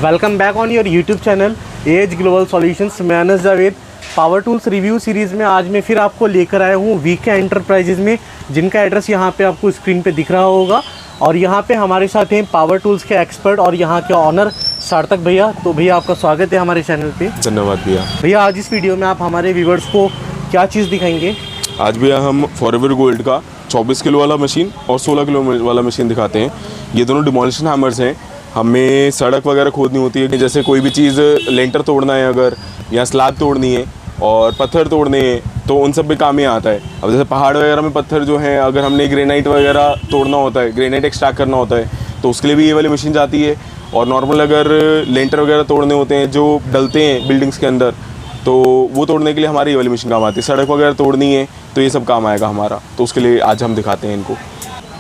Welcome back on your YouTube channel as global solutions. मैं Anas Javed power tools review series में आज मैं फिर आपको लेकर आया हूँ वीके एंटरप्राइजेज़ में, जिनका एड्रेस यहाँ पे आपको स्क्रीन पे दिख रहा होगा। और यहाँ पे हमारे साथ हैं पावर टूल्स के एक्सपर्ट और यहाँ के ऑनर सार्थक भैया। तो भैया आपका स्वागत है हमारे चैनल पे। धन्यवाद भैया। भैया आज इस वीडियो में आप हमारे व्यूवर्स को क्या चीज़ दिखाएंगे? आज भैया हम फॉरएवर गोल्ड का 24 किलो वाला मशीन और 16 किलो वाला मशीन दिखाते हैं। ये दोनों डिमोलिशन हैमर्स हैं। हमें सड़क वगैरह खोदनी होती है, जैसे कोई भी चीज़ लेंटर तोड़ना है अगर, या स्लैब तोड़नी है और पत्थर तोड़ने हैं, तो उन सब भी काम में आता है। अब जैसे पहाड़ वगैरह में पत्थर जो हैं, अगर हमने ग्रेनाइट वगैरह तोड़ना होता है, ग्रेनाइट एक्सट्रैक्ट करना होता है, तो उसके लिए भी ये वाली मशीन जाती है। और नॉर्मल अगर लेंटर वगैरह तोड़ने होते हैं जो डलते हैं बिल्डिंग्स के अंदर, तो वो तोड़ने के लिए हमारी ये वाली मशीन काम आती है। सड़क वगैरह तोड़नी है तो ये सब काम आएगा हमारा, तो उसके लिए आज हम दिखाते हैं इनको।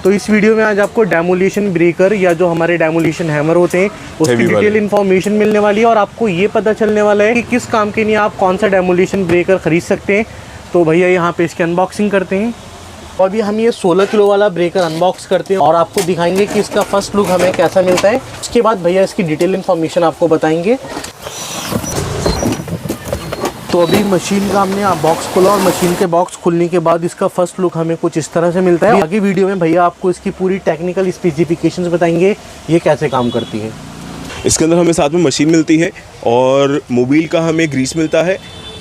तो इस वीडियो में आज आपको डेमोलिशन ब्रेकर या जो हमारे डेमोलिशन हैमर होते हैं उसकी डिटेल इन्फॉर्मेशन मिलने वाली है, और आपको ये पता चलने वाला है कि किस काम के लिए आप कौन सा डेमोलिशन ब्रेकर खरीद सकते हैं। तो भैया यहाँ पे इसकी अनबॉक्सिंग करते हैं। और अभी हम ये 16 किलो वाला ब्रेकर अनबॉक्स करते हैं और आपको दिखाएंगे कि इसका फर्स्ट लुक हमें कैसा मिलता है। उसके बाद भैया इसकी डिटेल इन्फॉर्मेशन आपको बताएंगे। तो अभी मशीन का हमने बॉक्स खोला और मशीन के बॉक्स खुलने के बाद इसका फर्स्ट लुक हमें कुछ इस तरह से मिलता है। आगे वीडियो में भैया आपको इसकी पूरी टेक्निकल स्पेसिफिकेशंस बताएंगे, ये कैसे काम करती है। इसके अंदर हमें साथ में मशीन मिलती है और मोबिल का हमें ग्रीस मिलता है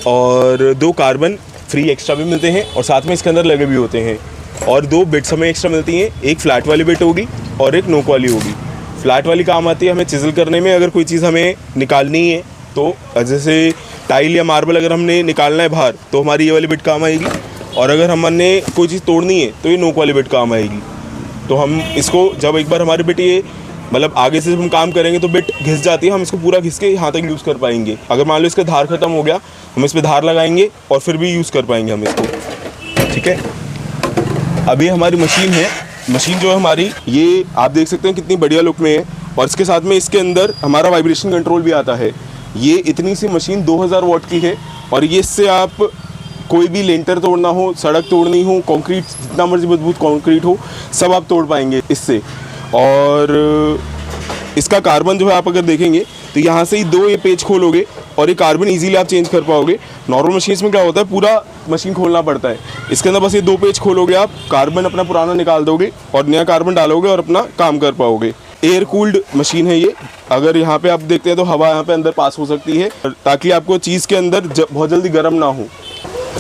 और 2 कार्बन फ्री एक्स्ट्रा भी मिलते हैं, और साथ में इसके अंदर लगे भी होते हैं। और 2 बिट्स हमें एक्स्ट्रा मिलती हैं, एक फ्लैट वाली बिट होगी और एक नोक वाली होगी। फ्लैट वाली काम आती है हमें चिजल करने में, अगर कोई चीज़ हमें निकालनी है तो, जैसे टाइल या मार्बल अगर हमने निकालना है बाहर, तो हमारी ये वाली बिट काम आएगी। और अगर हमने कोई चीज़ तोड़नी है तो ये नोक वाली बिट काम आएगी। तो हम इसको जब एक बार हमारी बिट ये मतलब आगे से जब हम काम करेंगे तो बिट घिस जाती है, हम इसको पूरा घिस के यहाँ तक यूज़ कर पाएंगे। अगर मान लो इसका धार ख़त्म हो गया, हम इस पर धार लगाएंगे और फिर भी यूज़ कर पाएंगे हम इसको। ठीक है, अभी हमारी मशीन है। मशीन जो है हमारी, ये आप देख सकते हैं कितनी बढ़िया लुक में है। और इसके साथ में इसके अंदर हमारा वाइब्रेशन कंट्रोल भी आता है। ये इतनी सी मशीन 2000 वाट की है, और ये इससे आप कोई भी लेंटर तोड़ना हो, सड़क तोड़नी हो, कंक्रीट जितना मर्जी मजबूत कंक्रीट हो, सब आप तोड़ पाएंगे इससे। और इसका कार्बन जो है आप अगर देखेंगे तो यहाँ से ही 2 ये पेज खोलोगे और ये कार्बन इजीली आप चेंज कर पाओगे। नॉर्मल मशीन्स में क्या होता है, पूरा मशीन खोलना पड़ता है। इसके अंदर बस ये 2 पेज खोलोगे, आप कार्बन अपना पुराना निकाल दोगे और नया कार्बन डालोगे और अपना काम कर पाओगे। एयर कूल्ड मशीन है ये। अगर यहाँ पे आप देखते हैं तो हवा यहाँ पे अंदर पास हो सकती है, ताकि आपको चीज़ के अंदर बहुत जल्दी गर्म ना हो।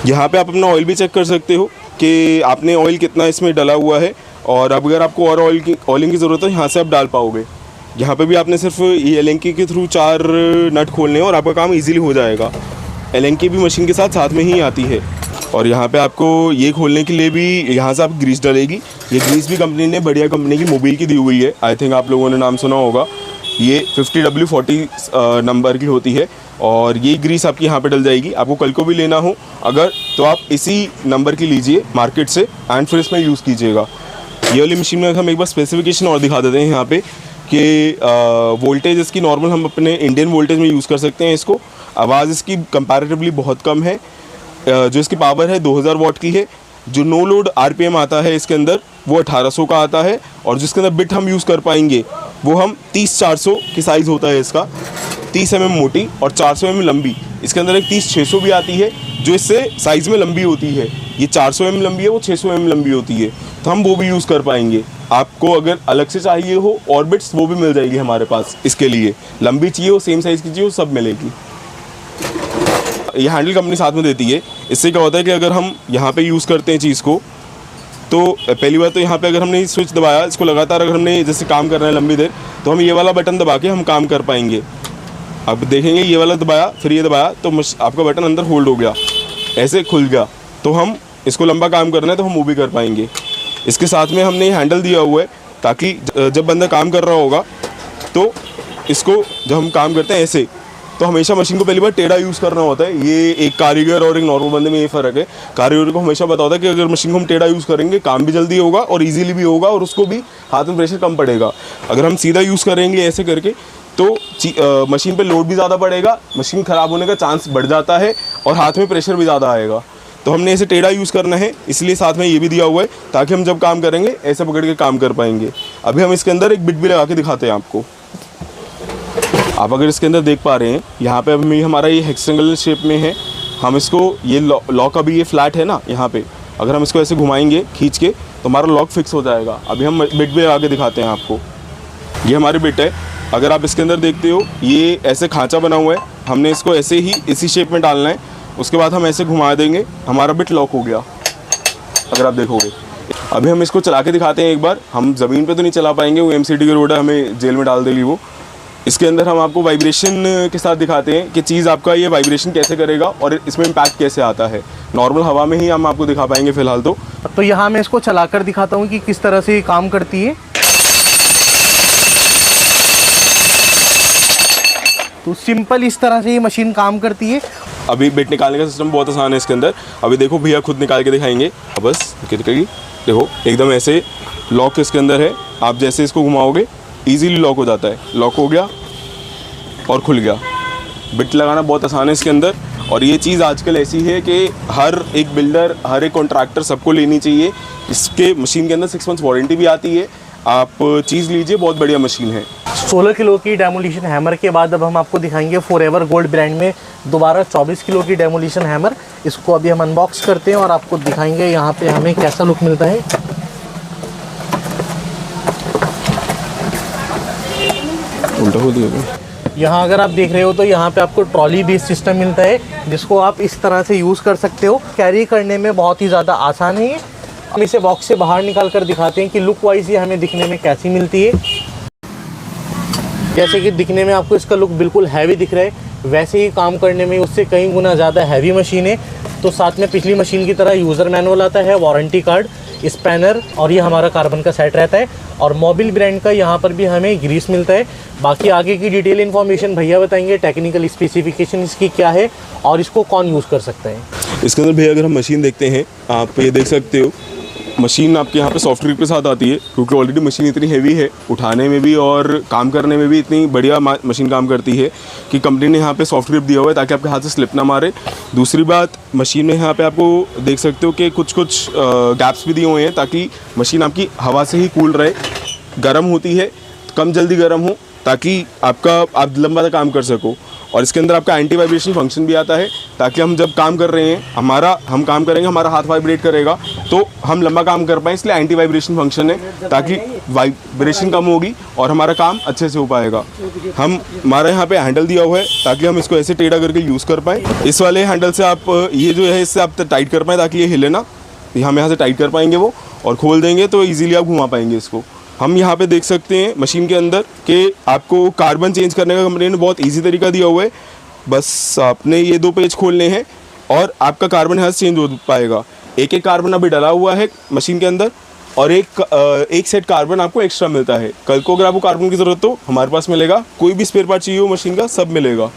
यहाँ पे आप अपना ऑयल भी चेक कर सकते हो कि आपने ऑयल कितना इसमें डला हुआ है, और अब अगर आपको और ऑयलिंग की ज़रूरत है यहाँ से आप डाल पाओगे। यहाँ पे भी आपने सिर्फ ये एलेंकी के थ्रू 4 नट खोलने हैं और आपका काम ईजिली हो जाएगा। एलेंकी भी मशीन के साथ में ही आती है। और यहाँ पे आपको ये खोलने के लिए भी यहाँ से आप ग्रीस डलेगी। ये ग्रीस भी कंपनी ने, बढ़िया कंपनी की, मोबिल की दी हुई है। आई थिंक आप लोगों ने नाम सुना होगा। ये 50W40 नंबर की होती है, और ये ग्रीस आपकी यहाँ पे डल जाएगी। आपको कल को भी लेना हो अगर, तो आप इसी नंबर की लीजिए मार्केट से एंड फिर इसमें यूज़ कीजिएगा। ये वाली मशीन में हम एक बार स्पेसिफिकेशन और दिखा देते हैं यहाँ पे कि वोल्टेज इसकी नॉर्मल हम अपने इंडियन वोल्टेज में यूज़ कर सकते हैं इसको। आवाज़ इसकी कंपैरेटिवली बहुत कम है। जो इसकी पावर है 2000 वाट की है। जो नो लोड RPM आता है इसके अंदर वो 1800 का आता है, और जिसके अंदर बिट हम यूज़ कर पाएंगे वो हम 30-400 की साइज़ होता है इसका। 30 mm मोटी और 400 mm लंबी। इसके अंदर एक 30-600 भी आती है जो इससे साइज़ में लंबी होती है। ये 400 mm लंबी है, वो 600 mm लंबी होती है, तो हम वो भी यूज़ कर पाएंगे। आपको अगर अलग से चाहिए हो ऑर्बिट्स, वो भी मिल जाएगी हमारे पास। इसके लिए लंबी चाहिए हो, सेम साइज़ की चाहिए हो, सब मिलेगी। ये हैंडल कंपनी साथ में देती है। इससे क्या होता है कि अगर हम यहाँ पे यूज़ करते हैं चीज़ को, तो पहली बार तो यहाँ पे अगर हमने स्विच दबाया, इसको लगातार अगर हमने जैसे काम करना है लंबी देर, तो हम ये वाला बटन दबा के हम काम कर पाएंगे। अब देखेंगे ये वाला दबाया, फिर ये दबाया, तो आपका बटन अंदर होल्ड हो गया, ऐसे खुल गया। तो हम इसको लंबा काम करना है तो हम वो भी कर पाएंगे। इसके साथ में हमने हैंडल दिया हुआ है, ताकि जब बंदा काम कर रहा होगा तो इसको जब हम काम करते हैं ऐसे, तो हमेशा मशीन को पहली बार टेढ़ा यूज़ करना होता है। ये एक कारीगर और एक नॉर्मल बंदे में ये फ़र्क है। कारीगर को हमेशा पता होता है कि अगर मशीन को हम टेढ़ा यूज़ करेंगे काम भी जल्दी होगा और इजीली भी होगा, और उसको भी हाथ में प्रेशर कम पड़ेगा। अगर हम सीधा यूज़ करेंगे ऐसे करके तो मशीन पे लोड भी ज़्यादा पड़ेगा, मशीन ख़राब होने का चांस बढ़ जाता है, और हाथ में प्रेशर भी ज़्यादा आएगा। तो हमने ऐसे टेढ़ा यूज़ करना है, इसलिए साथ में ये भी दिया हुआ है, ताकि हम जब काम करेंगे ऐसे पकड़ के काम कर पाएंगे। अभी हम इसके अंदर एक बिट भी लगा के दिखाते हैं आपको। आप अगर इसके अंदर देख पा रहे हैं, यहाँ पे अभी हमारा ये हेक्सागोनल शेप में है। हम इसको ये लॉक अभी ये फ्लैट है ना, यहाँ पे अगर हम इसको ऐसे घुमाएंगे खींच के तो हमारा लॉक फिक्स हो जाएगा। अभी हम बिट में आगे दिखाते हैं आपको। ये हमारी बिट है। अगर आप इसके अंदर देखते हो ये ऐसे खांचा बना हुआ है, हमने इसको ऐसे ही इसी शेप में डालना है। उसके बाद हम ऐसे घुमा देंगे, हमारा बिट लॉक हो गया। अगर आप देखोगे, अभी हम इसको चला के दिखाते हैं एक बार। हम ज़मीन पे तो नहीं चला पाएंगे, वो MCD की रोड है, हमें जेल में डाल देगी वो। इसके अंदर हम आपको वाइब्रेशन के साथ दिखाते हैं कि चीज़ आपका ये वाइब्रेशन कैसे करेगा और इसमें इम्पैक्ट कैसे आता है। नॉर्मल हवा में ही हम आपको दिखा पाएंगे फ़िलहाल तो यहाँ मैं इसको चलाकर दिखाता हूँ कि किस तरह से ये काम करती है। तो सिंपल इस तरह से ये मशीन काम करती है। अभी बिट निकालने का सिस्टम बहुत आसान है इसके अंदर। अभी देखो भैया खुद निकाल के दिखाएंगे। बस देखो एकदम ऐसे लॉक इसके अंदर है। आप जैसे इसको घुमाओगे इजीली लॉक हो जाता है। लॉक हो गया और खुल गया। बिट लगाना बहुत आसान है इसके अंदर। और ये चीज़ आजकल ऐसी है कि हर एक बिल्डर, हर एक कॉन्ट्रैक्टर सबको लेनी चाहिए। इसके मशीन के अंदर 6 मंथ्स वारंटी भी आती है। आप चीज़ लीजिए, बहुत बढ़िया मशीन है। 16 किलो की डेमोलिशन हैमर के बाद अब हम आपको दिखाएंगे फॉरएवर गोल्ड ब्रांड में दोबारा 24 किलो की डेमोलिशन हैमर। इसको अभी हम अनबॉक्स करते हैं और आपको दिखाएंगे यहाँ पे हमें कैसा लुक मिलता है। उल्टा हो दिया। यहाँ अगर आप देख रहे हो तो यहाँ पे आपको ट्रॉली बेस्ड सिस्टम मिलता है, जिसको आप इस तरह से यूज़ कर सकते हो। कैरी करने में बहुत ही ज़्यादा आसान है। हम इसे बॉक्स से बाहर निकाल कर दिखाते हैं कि लुक वाइज ये हमें दिखने में कैसी मिलती है। जैसे कि दिखने में आपको इसका लुक बिल्कुल हैवी दिख रहा है, वैसे ही काम करने में उससे कई गुना ज़्यादा हैवी मशीन है। तो साथ में पिछली मशीन की तरह यूज़र मैनुअल आता है, वारंटी कार्ड, स्पैनर और ये हमारा कार्बन का सेट रहता है। और मोबिल ब्रांड का यहाँ पर भी हमें ग्रीस मिलता है। बाकी आगे की डिटेल इन्फॉर्मेशन भैया बताएंगे, टेक्निकल स्पेसिफिकेशन इसकी क्या है और इसको कौन यूज़ कर सकता है। इसके अंदर भैया अगर हम मशीन देखते हैं, आप ये देख सकते हो मशीन आपके यहाँ पे सॉफ्टवेयर के साथ आती है, क्योंकि ऑलरेडी मशीन इतनी हैवी है, उठाने में भी और काम करने में भी इतनी बढ़िया मशीन काम करती है कि कंपनी ने यहाँ पे सॉफ्टवेयर दिया हुआ है ताकि आपके हाथ से स्लिप ना मारे। दूसरी बात, मशीन में यहाँ पे आपको देख सकते हो कि कुछ गैप्स भी दिए हुए हैं ताकि मशीन आपकी हवा से ही कूल रहे। गर्म होती है, कम जल्दी गर्म हो, ताकि आप लंबा तक काम कर सको। और इसके अंदर आपका एंटी वाइब्रेशन फंक्शन भी आता है, ताकि हम जब काम कर रहे हैं हम काम करेंगे, हमारा हाथ वाइब्रेट करेगा तो हम लंबा काम कर पाएँ। इसलिए एंटी वाइब्रेशन फंक्शन है, ताकि वाइब्रेशन कम होगी और हमारा काम अच्छे से हो पाएगा। हमारे यहाँ पे हैंडल दिया हुआ है ताकि हम इसको ऐसे टेढ़ा करके यूज़ कर पाएँ। इस वाले हैंडल से आप ये जो है इससे आप टाइट कर पाएँ ताकि ये हिले ना। हम यहाँ से टाइट कर पाएंगे वो, और खोल देंगे तो ईजिली आप घुमा पाएंगे इसको। हम यहाँ पे देख सकते हैं मशीन के अंदर कि आपको कार्बन चेंज करने का कंपनी ने बहुत इजी तरीका दिया हुआ है। बस आपने ये 2 पेज खोलने हैं और आपका कार्बन यहाँ से चेंज हो पाएगा। एक कार्बन अभी डाला हुआ है मशीन के अंदर और एक सेट कार्बन आपको एक्स्ट्रा मिलता है। कल को अगर आपको कार्बन की ज़रूरत हो हमारे पास मिलेगा। कोई भी स्पेयर पार्ट चाहिए हो मशीन का, सब मिलेगा।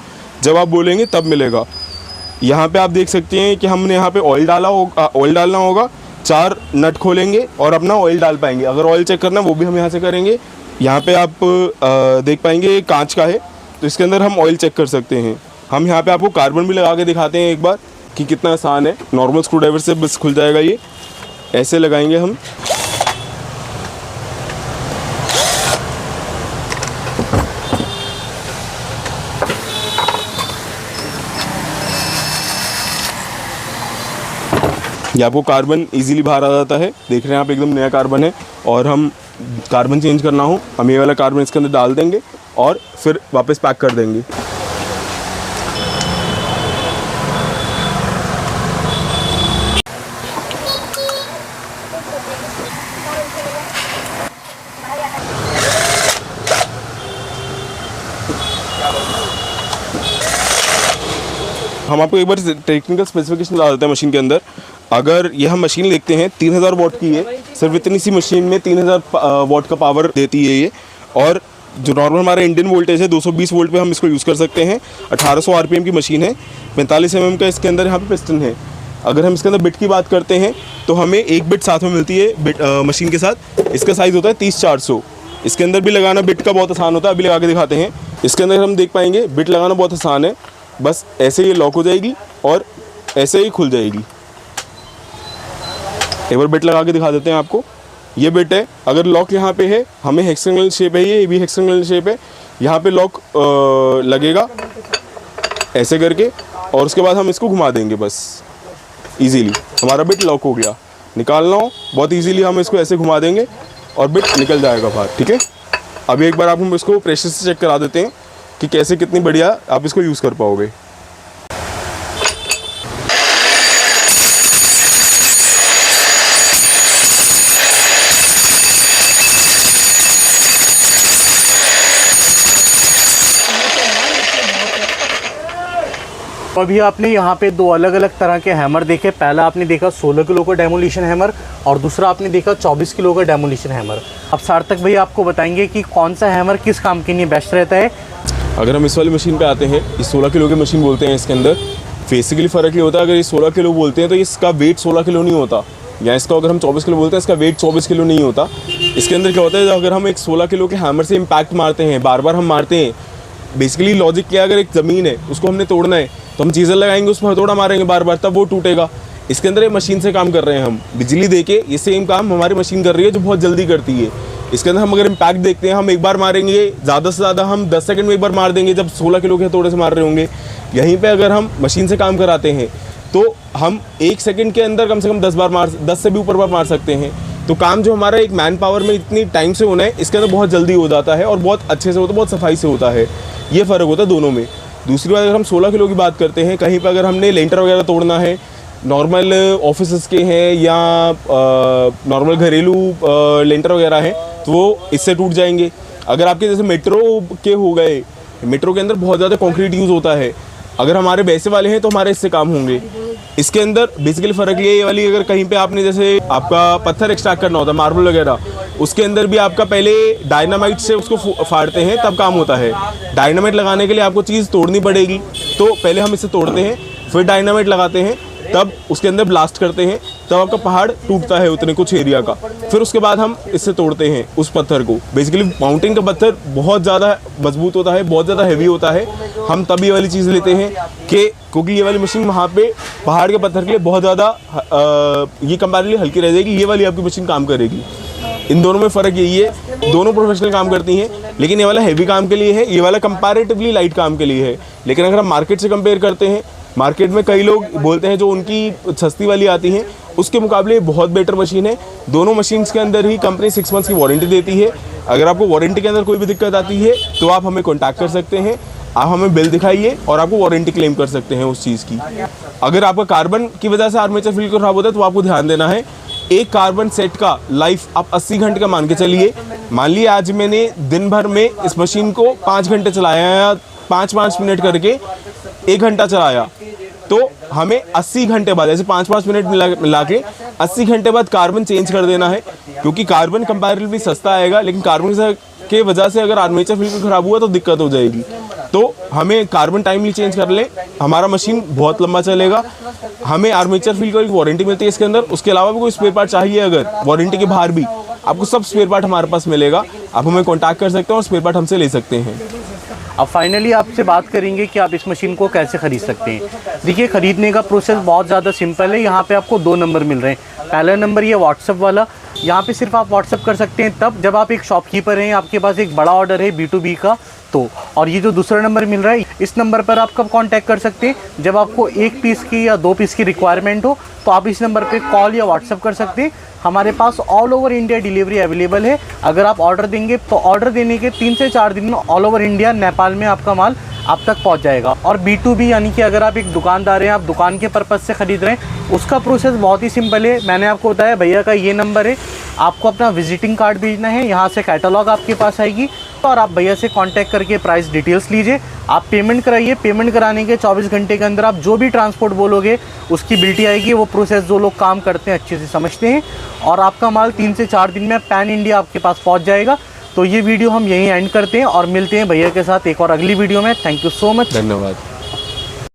जब आप बोलेंगे तब मिलेगा। यहाँ पर आप देख सकते हैं कि हमने यहाँ पर ऑयल डालना होगा। 4 नट खोलेंगे और अपना ऑयल डाल पाएंगे। अगर ऑयल चेक करना वो भी हम यहाँ से करेंगे। यहाँ पे आप देख पाएंगे कांच का है, तो इसके अंदर हम ऑयल चेक कर सकते हैं। हम यहाँ पे आपको कार्बन भी लगा के दिखाते हैं एक बार कि कितना आसान है। नॉर्मल स्क्रू ड्राइवर से बस खुल जाएगा ये। ऐसे लगाएंगे हम। ये आपको कार्बन इजीली बाहर आ जाता है। देख रहे हैं आप, एकदम नया कार्बन है। और हम कार्बन चेंज करना हो, हम ये वाला कार्बन इसके अंदर डाल देंगे और फिर वापस पैक कर देंगे। हम आपको एक बार टेक्निकल स्पेसिफिकेशन बता देते हैं मशीन के अंदर। अगर ये हम मशीन देखते हैं 3000 वॉट की है। सिर्फ इतनी सी मशीन में 3000 वॉट का पावर देती है ये। और जो नॉर्मल हमारा इंडियन वोल्टेज है 220 वोल्ट पे हम इसको यूज़ कर सकते हैं। 1800 RPM की मशीन है। 45 mm का इसके अंदर यहाँ पे पिस्टन है। अगर हम इसके अंदर बिट की बात करते हैं तो हमें एक बिट साथ में मिलती है मशीन के साथ। इसका साइज़ होता है 30-400। इसके अंदर भी लगाना बिट का बहुत आसान होता है। अभी लगा के दिखाते हैं। इसके अंदर हम देख पाएंगे बिट लगाना बहुत आसान है। बस ऐसे ये लॉक हो जाएगी और ऐसे ही खुल जाएगी। एक बार बिट लगा के दिखा देते हैं आपको। ये बिट है। अगर लॉक यहाँ पे है, हमें हेक्सागोनल शेप है, ये भी हेक्सागोनल शेप है। यहाँ पे लॉक लगेगा ऐसे करके, और उसके बाद हम इसको घुमा देंगे बस इजीली, हमारा बिट लॉक हो गया। निकालना हो बहुत इजीली हम इसको ऐसे घुमा देंगे और बिट निकल जाएगा बाहर, ठीक है। अभी एक बार आप हम इसको प्रेशर से चेक करा देते हैं कि कैसे कितनी बढ़िया आप इसको यूज़ कर पाओगे। तो अभी आपने यहाँ पे दो अलग अलग तरह के हैमर देखे। पहला आपने देखा 16 किलो का डेमोलिशन हैमर और दूसरा आपने देखा 24 किलो का डेमोलिशन हैमर। अब सार्थक भाई आपको बताएंगे कि कौन सा हैमर किस काम के लिए बेस्ट रहता है। अगर हम इस वाली मशीन पे आते हैं, इस 16 किलो की मशीन बोलते हैं, इसके अंदर बेसिकली फ़र्क ये होता है, अगर ये 16 किलो बोलते हैं तो इसका वेट 16 किलो नहीं होता, या इसका अगर हम 24 किलो बोलते हैं इसका वेट 24 किलो नहीं होता। इसके अंदर क्या होता है, अगर हम एक 16 किलो के हैमर से इम्पैक्ट मारते हैं, बार बार हम मारते हैं, बेसिकली लॉजिक क्या है, अगर एक ज़मीन है उसको हमने तोड़ना है तो हम चीज़ें लगाएंगे, उस पर हथौड़ा मारेंगे बार बार, तब वो टूटेगा। इसके अंदर ये मशीन से काम कर रहे हैं हम, बिजली देके ये सेम काम हमारी मशीन कर रही है जो बहुत जल्दी करती है। इसके अंदर हम अगर इम्पैक्ट देखते हैं, हम एक बार मारेंगे, ज़्यादा से ज़्यादा हम 10 सेकंड में एक बार मार देंगे जब 16 किलो के हथौड़े से मार रहे होंगे। यहीं पे अगर हम मशीन से काम कराते हैं तो हम 1 सेकंड के अंदर कम से कम 10 से भी ऊपर बार मार सकते हैं। तो काम जो हमारा एक मैन पावर में इतनी टाइम से होना है, इसके अंदर बहुत जल्दी हो जाता है और बहुत अच्छे से होता है, बहुत सफाई से होता है। ये फ़र्क होता है दोनों में। दूसरी बात, अगर हम 16 किलो की बात करते हैं, कहीं पर अगर हमने लेंटर वगैरह तोड़ना है, नॉर्मल ऑफिस के हैं या नॉर्मल घरेलू लेंटर वगैरह हैं, तो वो इससे टूट जाएंगे। अगर आपके जैसे मेट्रो के हो गए, मेट्रो के अंदर बहुत ज़्यादा कंक्रीट यूज़ होता है, अगर हमारे वैसे वाले हैं तो हमारे इससे काम होंगे। इसके अंदर बेसिकली फ़र्क ये वाली, अगर कहीं पे आपने जैसे आपका पत्थर एक्सट्रैक्ट करना होता है, मार्बल वगैरह, उसके अंदर भी आपका पहले डायनामाइट से उसको फाड़ते हैं तब काम होता है। डायनामाइट लगाने के लिए आपको चीज़ तोड़नी पड़ेगी, तो पहले हम इसे तोड़ते हैं, फिर डायनामाइट लगाते हैं, तब उसके अंदर ब्लास्ट करते हैं, तब आपका पहाड़ टूटता है उतने कुछ एरिया का। फिर उसके बाद हम इससे तोड़ते हैं उस पत्थर को। बेसिकली माउंटेन का पत्थर बहुत ज़्यादा मजबूत होता है, बहुत ज़्यादा हैवी होता है। हम तब ये वाली चीज़ लेते हैं कि क्योंकि ये वाली मशीन वहाँ पे पहाड़ के पत्थर के लिए बहुत ज़्यादा ये कंपैरेटिवली हल्की रह जाएगी, ये वाली आपकी मशीन काम करेगी। इन दोनों में फ़र्क यही है, दोनों प्रोफेशनल काम करती हैं, लेकिन ये वाला हैवी काम के लिए है, ये वाला कंपैरेटिवली लाइट काम के लिए है। लेकिन अगर हम मार्केट से कंपेयर करते हैं, मार्केट में कई लोग बोलते हैं जो उनकी सस्ती वाली आती हैं, उसके मुकाबले बहुत बेटर मशीन है। दोनों मशीन्स के अंदर ही कंपनी 6 मंथ्स की वारंटी देती है। अगर आपको वारंटी के अंदर कोई भी दिक्कत आती है तो आप हमें कॉन्टैक्ट कर सकते हैं, आप हमें बिल दिखाइए और आपको वारंटी क्लेम कर सकते हैं उस चीज़ की। अगर आपका कार्बन की वजह से आर्मेचर फील्ड खराब होता है तो आपको ध्यान देना है, एक कार्बन सेट का लाइफ आप 80 घंटे का मान के चलिए। मान लिया आज मैंने दिन भर में इस मशीन को 5 घंटे चलाया या 5-5 मिनट करके 1 घंटा चलाया, तो हमें 80 घंटे बाद, ऐसे 5-5 मिनट मिला के 80 घंटे बाद कार्बन चेंज कर देना है, क्योंकि कार्बन कंपैरेटिवली सस्ता आएगा, लेकिन कार्बन के वजह से अगर आर्मेचर फील्ड खराब हुआ तो दिक्कत हो जाएगी। तो हमें कार्बन टाइमली चेंज कर लें, हमारा मशीन बहुत लंबा चलेगा। हमें आर्मेचर फील्ड की एक वारंटी मिलती है इसके अंदर, उसके अलावा भी कोई स्पेयर पार्ट चाहिए अगर वारंटी के बाहर भी, आपको सब स्पेयर पार्ट हमारे पास मिलेगा। आप हमें कॉन्टैक्ट कर सकते हैं और स्पेयर पार्ट हमसे ले सकते हैं। अब फाइनली आपसे बात करेंगे कि आप इस मशीन को कैसे ख़रीद सकते हैं। देखिए, ख़रीदने का प्रोसेस बहुत ज़्यादा सिंपल है। यहाँ पे आपको 2 नंबर मिल रहे हैं। पहला नंबर ये व्हाट्सअप वाला, यहाँ पे सिर्फ आप व्हाट्सअप कर सकते हैं तब जब आप एक शॉपकीपर हैं, आपके पास एक बड़ा ऑर्डर है B2B का तो। और ये जो दूसरा नंबर मिल रहा है, इस नंबर पर आप कब कांटेक्ट कर सकते हैं, जब आपको 1 पीस की या 2 पीस की रिक्वायरमेंट हो, तो आप इस नंबर पे कॉल या व्हाट्सअप कर सकते हैं। हमारे पास all over India delivery available है। अगर आप ऑर्डर देंगे तो ऑर्डर देने के 3 से 4 दिन में ऑल ओवर इंडिया, नेपाल में आपका माल आप तक पहुंच जाएगा। और B2B यानी कि अगर आप एक दुकानदार हैं, आप दुकान के पर्पज़ से ख़रीद रहे हैं, उसका प्रोसेस बहुत ही सिंपल है। मैंने आपको बताया, भैया का ये नंबर है, आपको अपना विजिटिंग कार्ड भेजना है, यहाँ से कैटलॉग आपके पास आएगी और आप भैया से कांटेक्ट करके प्राइस डिटेल्स लीजिए, आप पेमेंट कराइए। पेमेंट कराने के 24 घंटे के अंदर आप जो भी ट्रांसपोर्ट बोलोगे उसकी बिल्टी आएगी। वो प्रोसेस जो लोग काम करते हैं अच्छे से समझते हैं, और आपका माल 3 से 4 दिन में पैन इंडिया आपके पास पहुंच जाएगा। तो ये वीडियो हम यहीं एंड करते हैं और मिलते हैं भैया के साथ एक और अगली वीडियो में। थैंक यू सो मच, धन्यवाद।